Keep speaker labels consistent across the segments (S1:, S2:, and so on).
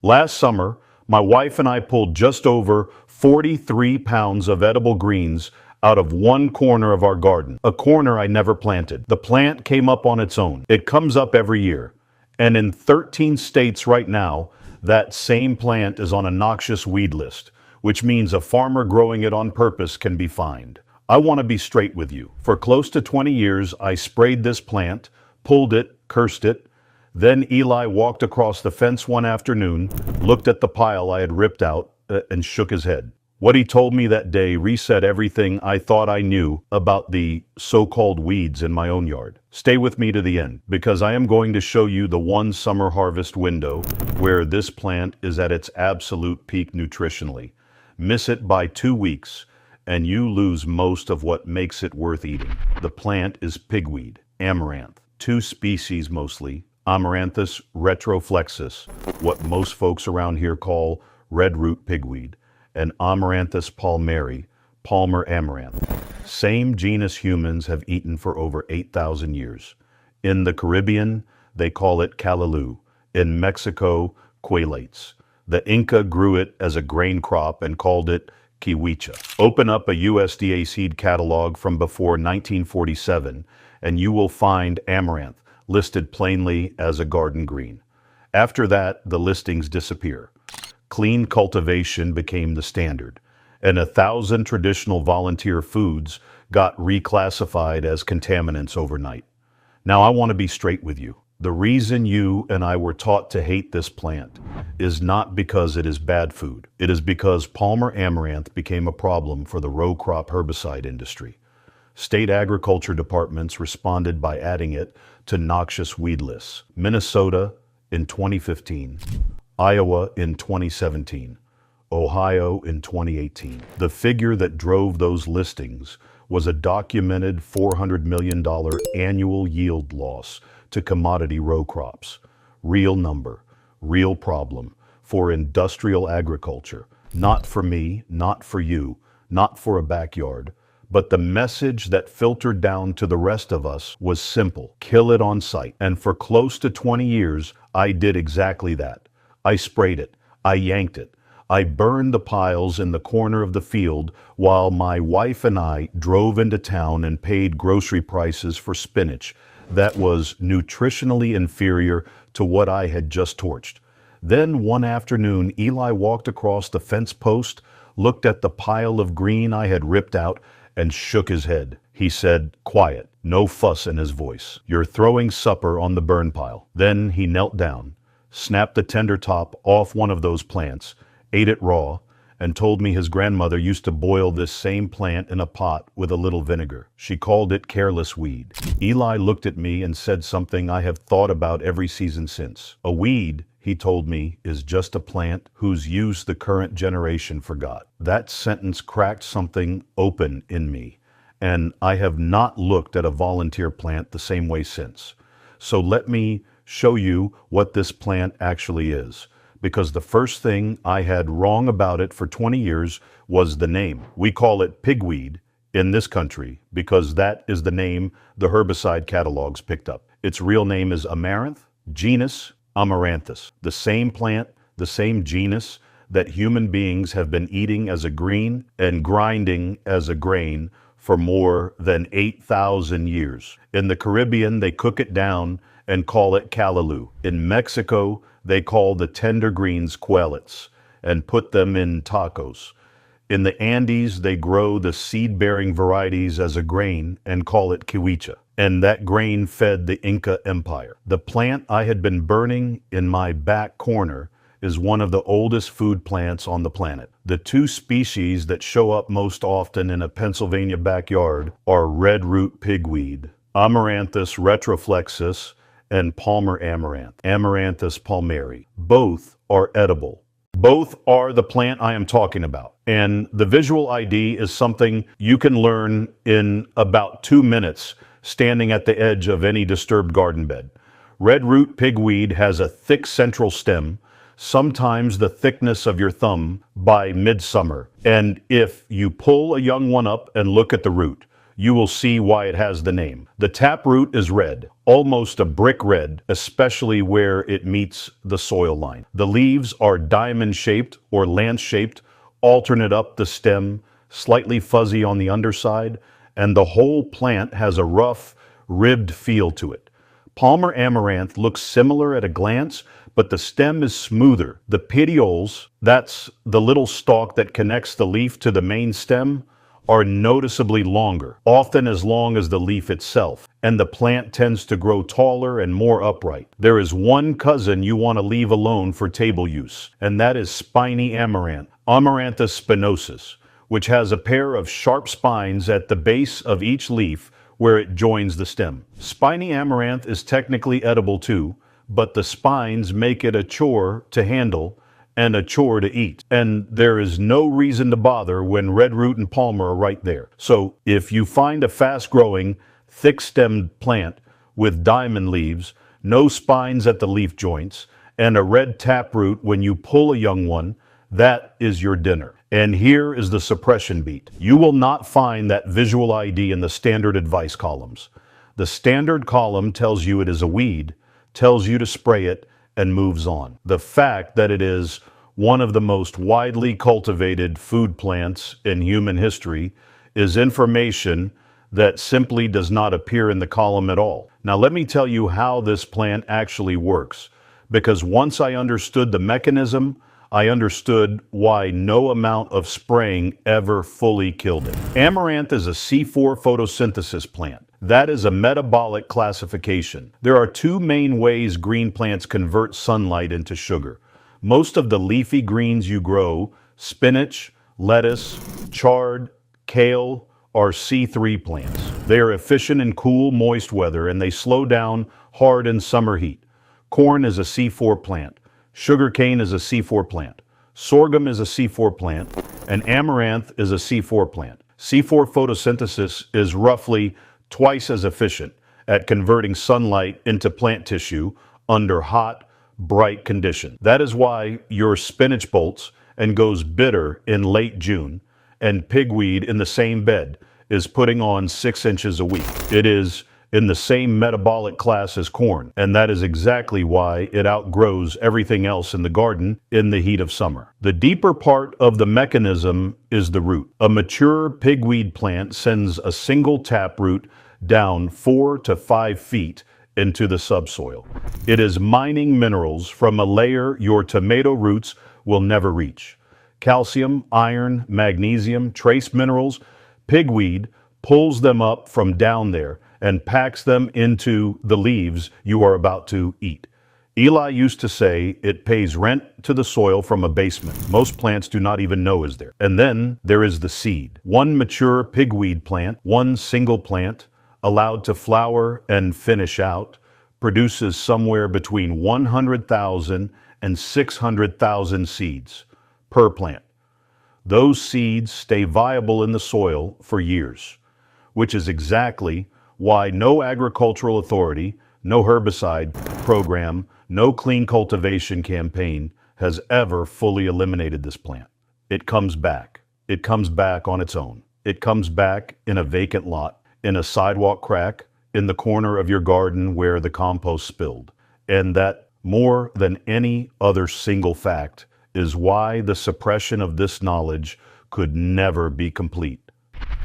S1: Last summer, my wife and I pulled just over 43 pounds of edible greens out of one corner of our garden, a corner I never planted. The plant came up on its own. It comes up every year. And in 13 states right now, that same plant is on a noxious weed list, which means a farmer growing it on purpose can be fined. I want to be straight with you. For close to 20 years, I sprayed this plant, pulled it, cursed it. Then Eli walked across the fence one afternoon, looked at the pile I had ripped out, and shook his head. What he told me that day reset everything I thought I knew about the so-called weeds in my own yard. Stay with me to the end, because I am going to show you the one summer harvest window where this plant is at its absolute peak nutritionally. Miss it by 2 weeks, and you lose most of what makes it worth eating. The plant is pigweed, amaranth, 2 species mostly, Amaranthus retroflexus, what most folks around here call red root pigweed, and Amaranthus palmeri, Palmer amaranth. Same genus humans have eaten for over 8,000 years. In the Caribbean, they call it callaloo. In Mexico, quelates. The Inca grew it as a grain crop and called it kiwicha. Open up a USDA seed catalog from before 1947, and you will find amaranth listed plainly as a garden green. After that, the listings disappear. Clean cultivation became the standard, and 1,000 traditional volunteer foods got reclassified as contaminants overnight. Now I want to be straight with you. The reason you and I were taught to hate this plant is not because it is bad food. It is because Palmer amaranth became a problem for the row crop herbicide industry. State agriculture departments responded by adding it to noxious weed lists. Minnesota in 2015, Iowa in 2017, Ohio in 2018. The figure that drove those listings was a documented $400 million annual yield loss to commodity row crops. Real number, real problem for industrial agriculture. Not for me, not for you, not for a backyard. But the message that filtered down to the rest of us was simple: kill it on site. And for close to 20 years, I did exactly that. I sprayed it. I yanked it. I burned the piles in the corner of the field while my wife and I drove into town and paid grocery prices for spinach that was nutritionally inferior to what I had just torched. Then one afternoon, Eli walked across the fence post, looked at the pile of green I had ripped out, and shook his head. He said, quiet, no fuss in his voice. You're throwing supper on the burn pile. Then he knelt down, snapped the tender top off one of those plants, ate it raw, and told me his grandmother used to boil this same plant in a pot with a little vinegar. She called it careless weed. Eli looked at me and said something I have thought about every season since. A weed, he told me, is just a plant whose use the current generation forgot. That sentence cracked something open in me, and I have not looked at a volunteer plant the same way since. So let me show you what this plant actually is, because the first thing I had wrong about it for 20 years was the name. We call it pigweed in this country because that is the name the herbicide catalogs picked up. Its real name is amaranth, genus Amaranthus, the same plant, the same genus that human beings have been eating as a green and grinding as a grain for more than 8,000 years. In the Caribbean, they cook it down and call it callaloo. In Mexico, they call the tender greens quelets and put them in tacos. In the Andes, they grow the seed-bearing varieties as a grain and call it kiwicha. And that grain fed the Inca Empire. The plant I had been burning in my back corner is one of the oldest food plants on the planet. The 2 species that show up most often in a Pennsylvania backyard are red root pigweed, Amaranthus retroflexus, and Palmer amaranth, Amaranthus palmeri. Both are edible. Both are the plant I am talking about. And the visual ID is something you can learn in about 2 minutes standing at the edge of any disturbed garden bed. Red root pigweed has a thick central stem, sometimes the thickness of your thumb by midsummer. And if you pull a young one up and look at the root, you will see why it has the name. The taproot is red, almost a brick red, especially where it meets the soil line. The leaves are diamond-shaped or lance-shaped, alternate up the stem, slightly fuzzy on the underside, and the whole plant has a rough, ribbed feel to it. Palmer amaranth looks similar at a glance, but the stem is smoother. The petioles, that's the little stalk that connects the leaf to the main stem, are noticeably longer, often as long as the leaf itself, and the plant tends to grow taller and more upright. There is one cousin you want to leave alone for table use, and that is spiny amaranth, Amaranthus spinosus, which has a pair of sharp spines at the base of each leaf where it joins the stem. Spiny amaranth is technically edible too, but the spines make it a chore to handle and a chore to eat. And there is no reason to bother when redroot and palmer are right there. So if you find a fast-growing, thick-stemmed plant with diamond leaves, no spines at the leaf joints, and a red taproot when you pull a young one, that is your dinner. And here is the suppression beat. You will not find that visual ID in the standard advice columns. The standard column tells you it is a weed, tells you to spray it, and moves on. The fact that it is one of the most widely cultivated food plants in human history is information that simply does not appear in the column at all. Now let me tell you how this plant actually works, because once I understood the mechanism, I understood why no amount of spraying ever fully killed it. Amaranth is a C4 photosynthesis plant. That is a metabolic classification. There are two main ways green plants convert sunlight into sugar. Most of the leafy greens you grow, spinach, lettuce, chard, kale, are C3 plants. They are efficient in cool, moist weather, and they slow down hard in summer heat. Corn is a C4 plant. Sugarcane is a C4 plant. Sorghum is a C4 plant, and amaranth is a C4 plant. C4 photosynthesis is roughly twice as efficient at converting sunlight into plant tissue under hot, bright conditions. That is why your spinach bolts and goes bitter in late June, and pigweed in the same bed is putting on 6 inches a week. It is in the same metabolic class as corn, and that is exactly why it outgrows everything else in the garden in the heat of summer. The deeper part of the mechanism is the root. A mature pigweed plant sends a single taproot down 4 to 5 feet into the subsoil. It is mining minerals from a layer your tomato roots will never reach. Calcium, iron, magnesium, trace minerals. Pigweed pulls them up from down there and packs them into the leaves you are about to eat. Eli used to say it pays rent to the soil from a basement most plants do not even know is there. And then there is the seed. One mature pigweed plant, one single plant, allowed to flower and finish out, produces somewhere between 100,000 and 600,000 seeds per plant. Those seeds stay viable in the soil for years, which is exactly why no agricultural authority, no herbicide program, no clean cultivation campaign has ever fully eliminated this plant. It comes back. It comes back on its own. It comes back in a vacant lot, in a sidewalk crack, in the corner of your garden where the compost spilled. And that, more than any other single fact, is why the suppression of this knowledge could never be complete.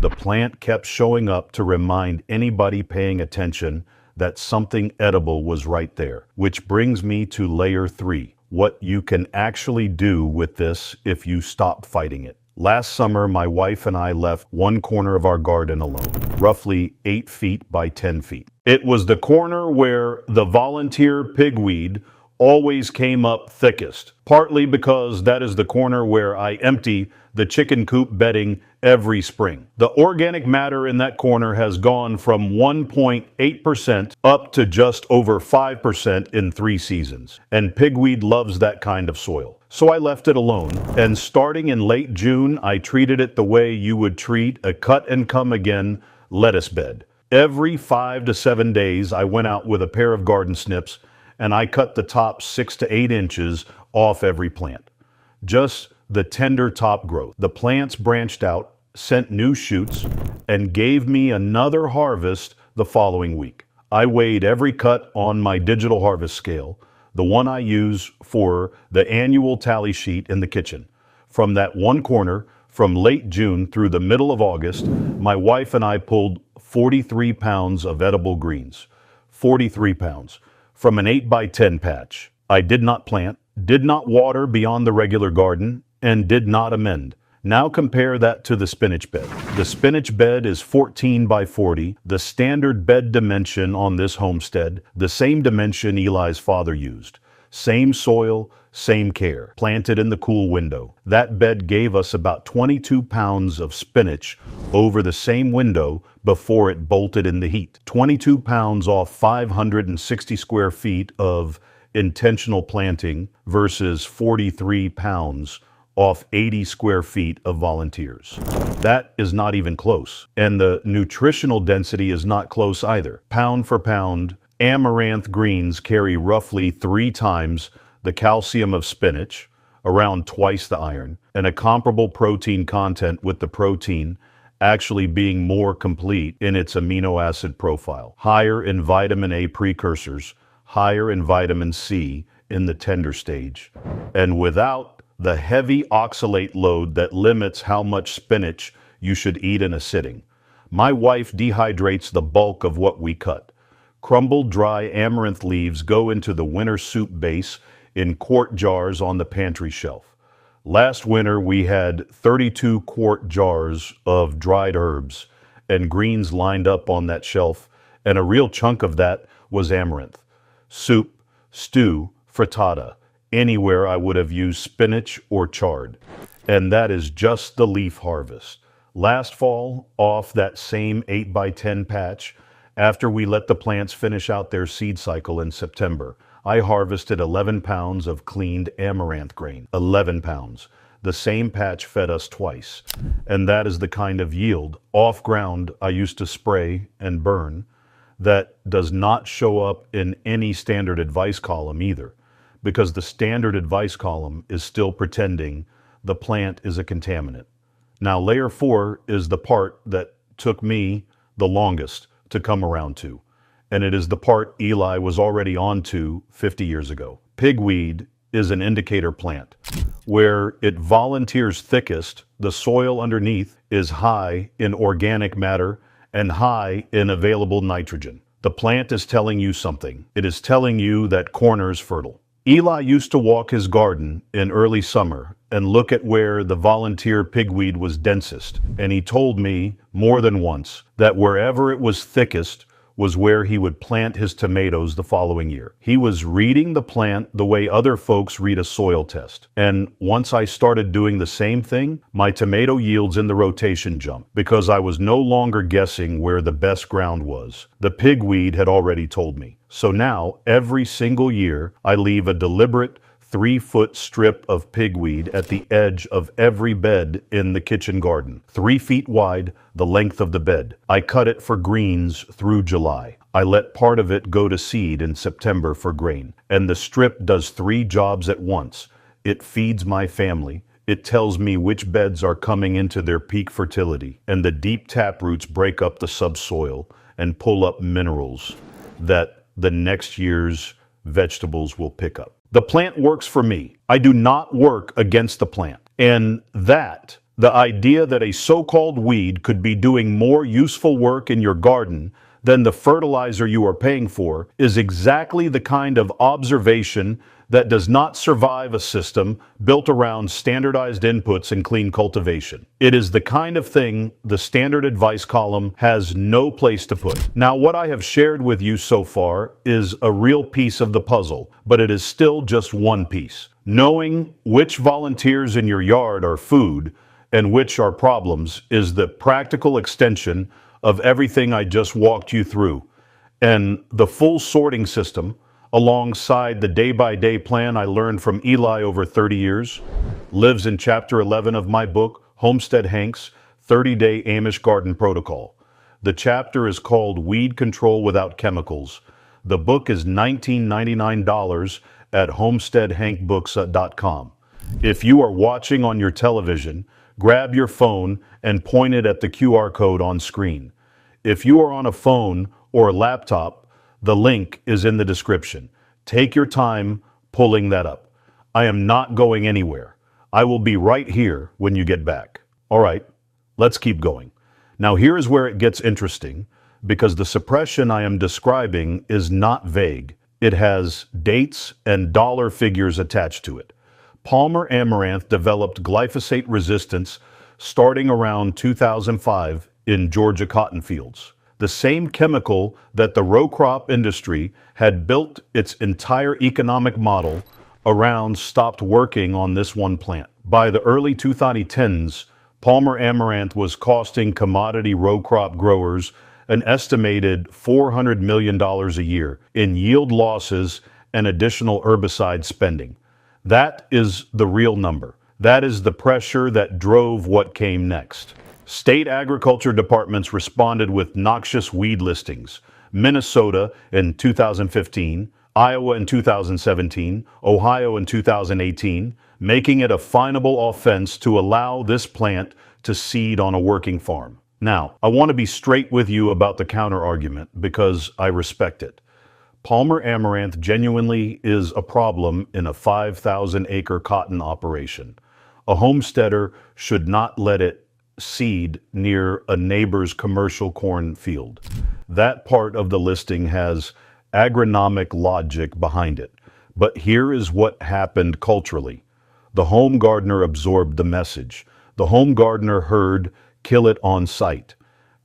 S1: The plant kept showing up to remind anybody paying attention that something edible was right there. Which brings me to layer 3, what you can actually do with this if you stop fighting it. Last summer, my wife and I left one corner of our garden alone, roughly 8 feet by 10 feet. It was the corner where the volunteer pigweed always came up thickest, partly because that is the corner where I empty the chicken coop bedding every spring. The organic matter in that corner has gone from 1.8% up to just over 5% in 3 seasons, and pigweed loves that kind of soil. So I left it alone, and starting in late June, I treated it the way you would treat a cut-and-come-again lettuce bed. Every 5 to 7 days, I went out with a pair of garden snips, and I cut the top 6 to 8 inches off every plant. Just the tender top growth. The plants branched out sent new shoots, and gave me another harvest the following week. I weighed every cut on my digital harvest scale, the one I use for the annual tally sheet in the kitchen. From that one corner, from late June through the middle of August, my wife and I pulled 43 pounds of edible greens. 43 pounds from an 8x10 patch. I did not plant, did not water beyond the regular garden, and did not amend. Now compare that to the spinach bed. The spinach bed is 14 by 40, the standard bed dimension on this homestead, the same dimension Eli's father used. Same soil, same care, planted in the cool window. That bed gave us about 22 pounds of spinach over the same window before it bolted in the heat. 22 pounds off 560 square feet of intentional planting versus 43 pounds off 80 square feet of volunteers. That is not even close. And the nutritional density is not close either. Pound for pound, amaranth greens carry roughly 3 times the calcium of spinach, around twice the iron, and a comparable protein content, with the protein actually being more complete in its amino acid profile. Higher in vitamin A precursors, higher in vitamin C in the tender stage, and without the heavy oxalate load that limits how much spinach you should eat in a sitting. My wife dehydrates the bulk of what we cut. Crumbled dry amaranth leaves go into the winter soup base in quart jars on the pantry shelf. Last winter we had 32 quart jars of dried herbs and greens lined up on that shelf, and a real chunk of that was amaranth. Soup, stew, frittata, anywhere I would have used spinach or chard. And that is just the leaf harvest. Last fall, off that same 8x10 patch, after we let the plants finish out their seed cycle in September, I harvested 11 pounds of cleaned amaranth grain. 11 pounds. The same patch fed us twice. And that is the kind of yield, off ground, I used to spray and burn, that does not show up in any standard advice column either, because the standard advice column is still pretending the plant is a contaminant. Now, layer 4 is the part that took me the longest to come around to, and it is the part Eli was already on to 50 years ago. Pigweed is an indicator plant. Where it volunteers thickest, the soil underneath is high in organic matter and high in available nitrogen. The plant is telling you something. It is telling you that corner's fertile. Eli used to walk his garden in early summer and look at where the volunteer pigweed was densest, and he told me more than once that wherever it was thickest was where he would plant his tomatoes the following year. He was reading the plant the way other folks read a soil test. And once I started doing the same thing, my tomato yields in the rotation jumped, because I was no longer guessing where the best ground was. The pigweed had already told me. So now, every single year, I leave a deliberate 3-foot strip of pigweed at the edge of every bed in the kitchen garden, 3 feet wide, the length of the bed. I cut it for greens through July. I let part of it go to seed in September for grain. And the strip does 3 jobs at once. It feeds my family. It tells me which beds are coming into their peak fertility. And the deep tap roots break up the subsoil and pull up minerals that the next year's vegetables will pick up. The plant works for me. I do not work against the plant. And that, the idea that a so-called weed could be doing more useful work in your garden than the fertilizer you are paying for, is exactly the kind of observation that does not survive a system built around standardized inputs and clean cultivation. It is the kind of thing the standard advice column has no place to put. Now, what I have shared with you so far is a real piece of the puzzle, but it is still just one piece. Knowing which volunteers in your yard are food and which are problems is the practical extension of everything I just walked you through. And the full sorting system, alongside the day-by-day plan I learned from Eli over 30 years, lives in Chapter 11 of my book, Homestead Hank's 30-Day Amish Garden Protocol. The chapter is called Weed Control Without Chemicals. The book is $19.99 at homesteadhankbooks.com. If you are watching on your television, grab your phone and point it at the QR code on screen. If you are on a phone or a laptop, the link is in the description. Take your time pulling that up. I am not going anywhere. I will be right here when you get back. All right, let's keep going. Now here is where it gets interesting, because the suppression I am describing is not vague. It has dates and dollar figures attached to it. Palmer Amaranth developed glyphosate resistance starting around 2005 in Georgia cotton fields. The same chemical that the row crop industry had built its entire economic model around stopped working on this one plant. By the early 2010s, Palmer Amaranth was costing commodity row crop growers an estimated $400 million a year in yield losses and additional herbicide spending. That is the real number. That is the pressure that drove what came next. State agriculture departments responded with noxious weed listings. Minnesota in 2015, Iowa in 2017, Ohio in 2018, making it a finable offense to allow this plant to seed on a working farm. Now, I want to be straight with you about the counter-argument because I respect it. Palmer Amaranth genuinely is a problem in a 5,000-acre cotton operation. A homesteader should not let it seed near a neighbor's commercial corn field. That part of the listing has agronomic logic behind it. But here is what happened culturally. The home gardener absorbed the message. The home gardener heard, "Kill it on site."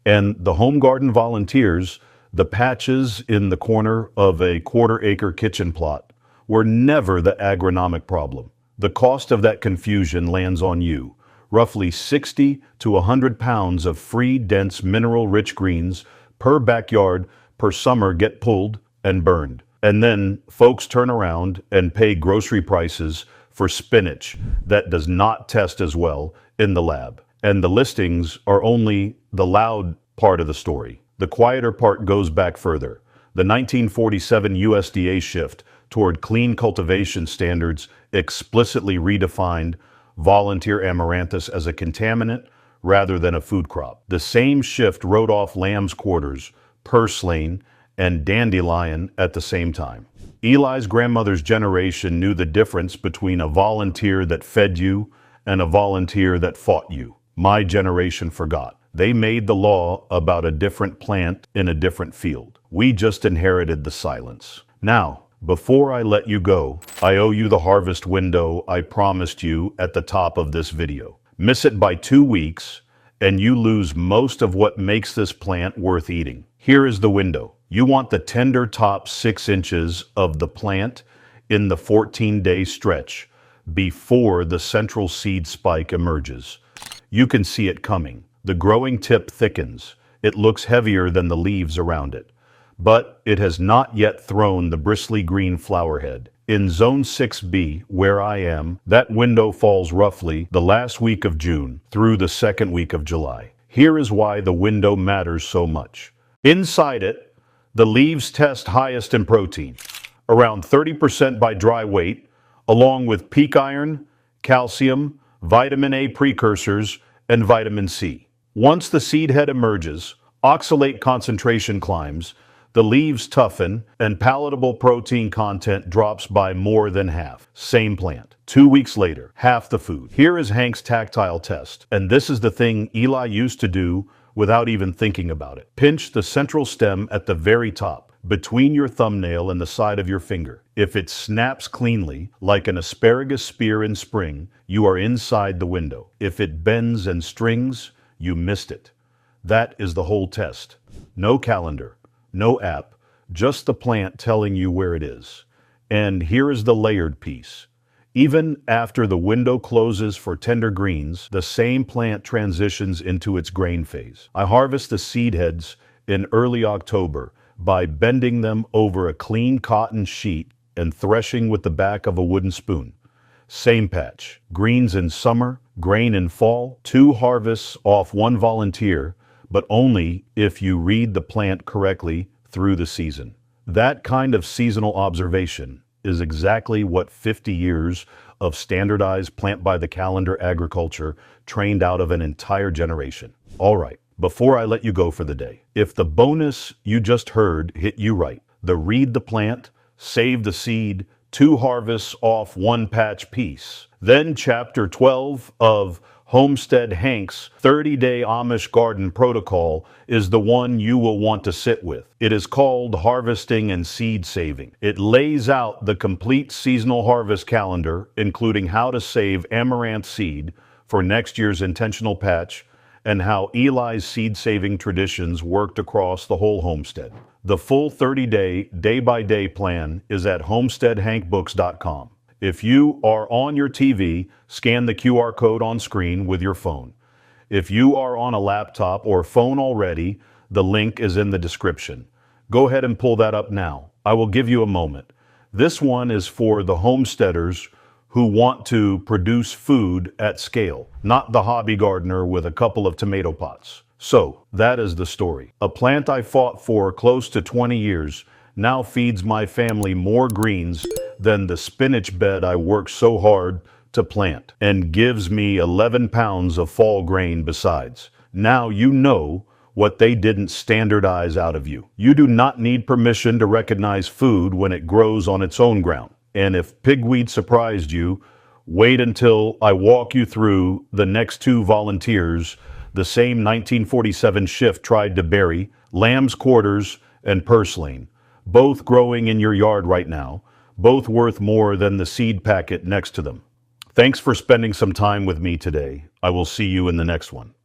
S1: And the home garden volunteers, the patches in the corner of a quarter-acre kitchen plot, were never the agronomic problem. The cost of that confusion lands on you. Roughly 60 to 100 pounds of free, dense, mineral-rich greens per backyard per summer get pulled and burned. And then folks turn around and pay grocery prices for spinach that does not test as well in the lab. And the listings are only the loud part of the story. The quieter part goes back further. The 1947 USDA shift toward clean cultivation standards explicitly redefined volunteer amaranthus as a contaminant rather than a food crop. The same shift wrote off lamb's quarters, purslane, and dandelion at the same time. Eli's grandmother's generation knew the difference between a volunteer that fed you and a volunteer that fought you. My generation forgot. They made the law about a different plant in a different field. We just inherited the silence. Now, before I let you go, I owe you the harvest window I promised you at the top of this video. Miss it by 2 weeks, and you lose most of what makes this plant worth eating. Here is the window. You want the tender top 6 inches of the plant in the 14-day stretch before the central seed spike emerges. You can see it coming. The growing tip thickens. It looks heavier than the leaves around it. But it has not yet thrown the bristly green flower head. In Zone 6B, where I am, that window falls roughly the last week of June through the second week of July. Here is why the window matters so much. Inside it, the leaves test highest in protein, around 30% by dry weight, along with peak iron, calcium, vitamin A precursors, and vitamin C. Once the seed head emerges, oxalate concentration climbs, the leaves toughen, and palatable protein content drops by more than half. Same plant. 2 weeks later, half the food. Here is Hank's tactile test, and this is the thing Eli used to do without even thinking about it. Pinch the central stem at the very top, between your thumbnail and the side of your finger. If it snaps cleanly, like an asparagus spear in spring, you are inside the window. If it bends and strings, you missed it. That is the whole test. No calendar, no app, just the plant telling you where it is. And here is the layered piece. Even after the window closes for tender greens, the same plant transitions into its grain phase. I harvest the seed heads in early October by bending them over a clean cotton sheet and threshing with the back of a wooden spoon. Same patch. Greens in summer, grain in fall. 2 harvests off 1 volunteer, but only if you read the plant correctly through the season. That kind of seasonal observation is exactly what 50 years of standardized plant-by-the-calendar agriculture trained out of an entire generation. All right, before I let you go for the day, if the bonus you just heard hit you right, the read the plant, save the seed, 2 harvests off 1 patch piece, then Chapter 12 of Homestead Hank's 30-day Amish garden protocol is the one you will want to sit with. It is called Harvesting and Seed Saving. It lays out the complete seasonal harvest calendar, including how to save amaranth seed for next year's intentional patch and how Eli's seed-saving traditions worked across the whole homestead. The full 30-day, day-by-day plan is at homesteadhankbooks.com. If you are on your TV, scan the QR code on screen with your phone. If you are on a laptop or phone already, the link is in the description. Go ahead and pull that up now. I will give you a moment. This one is for the homesteaders who want to produce food at scale, not the hobby gardener with a couple of tomato pots. So, that is the story. A plant I fought for close to 20 years now feeds my family more greens than the spinach bed I worked so hard to plant, and gives me 11 pounds of fall grain besides. Now you know what they didn't standardize out of you. You do not need permission to recognize food when it grows on its own ground. And if pigweed surprised you, wait until I walk you through the next 2 volunteers the same 1947 shift tried to bury: lamb's quarters and purslane, both growing in your yard right now, both worth more than the seed packet next to them. Thanks for spending some time with me today. I will see you in the next one.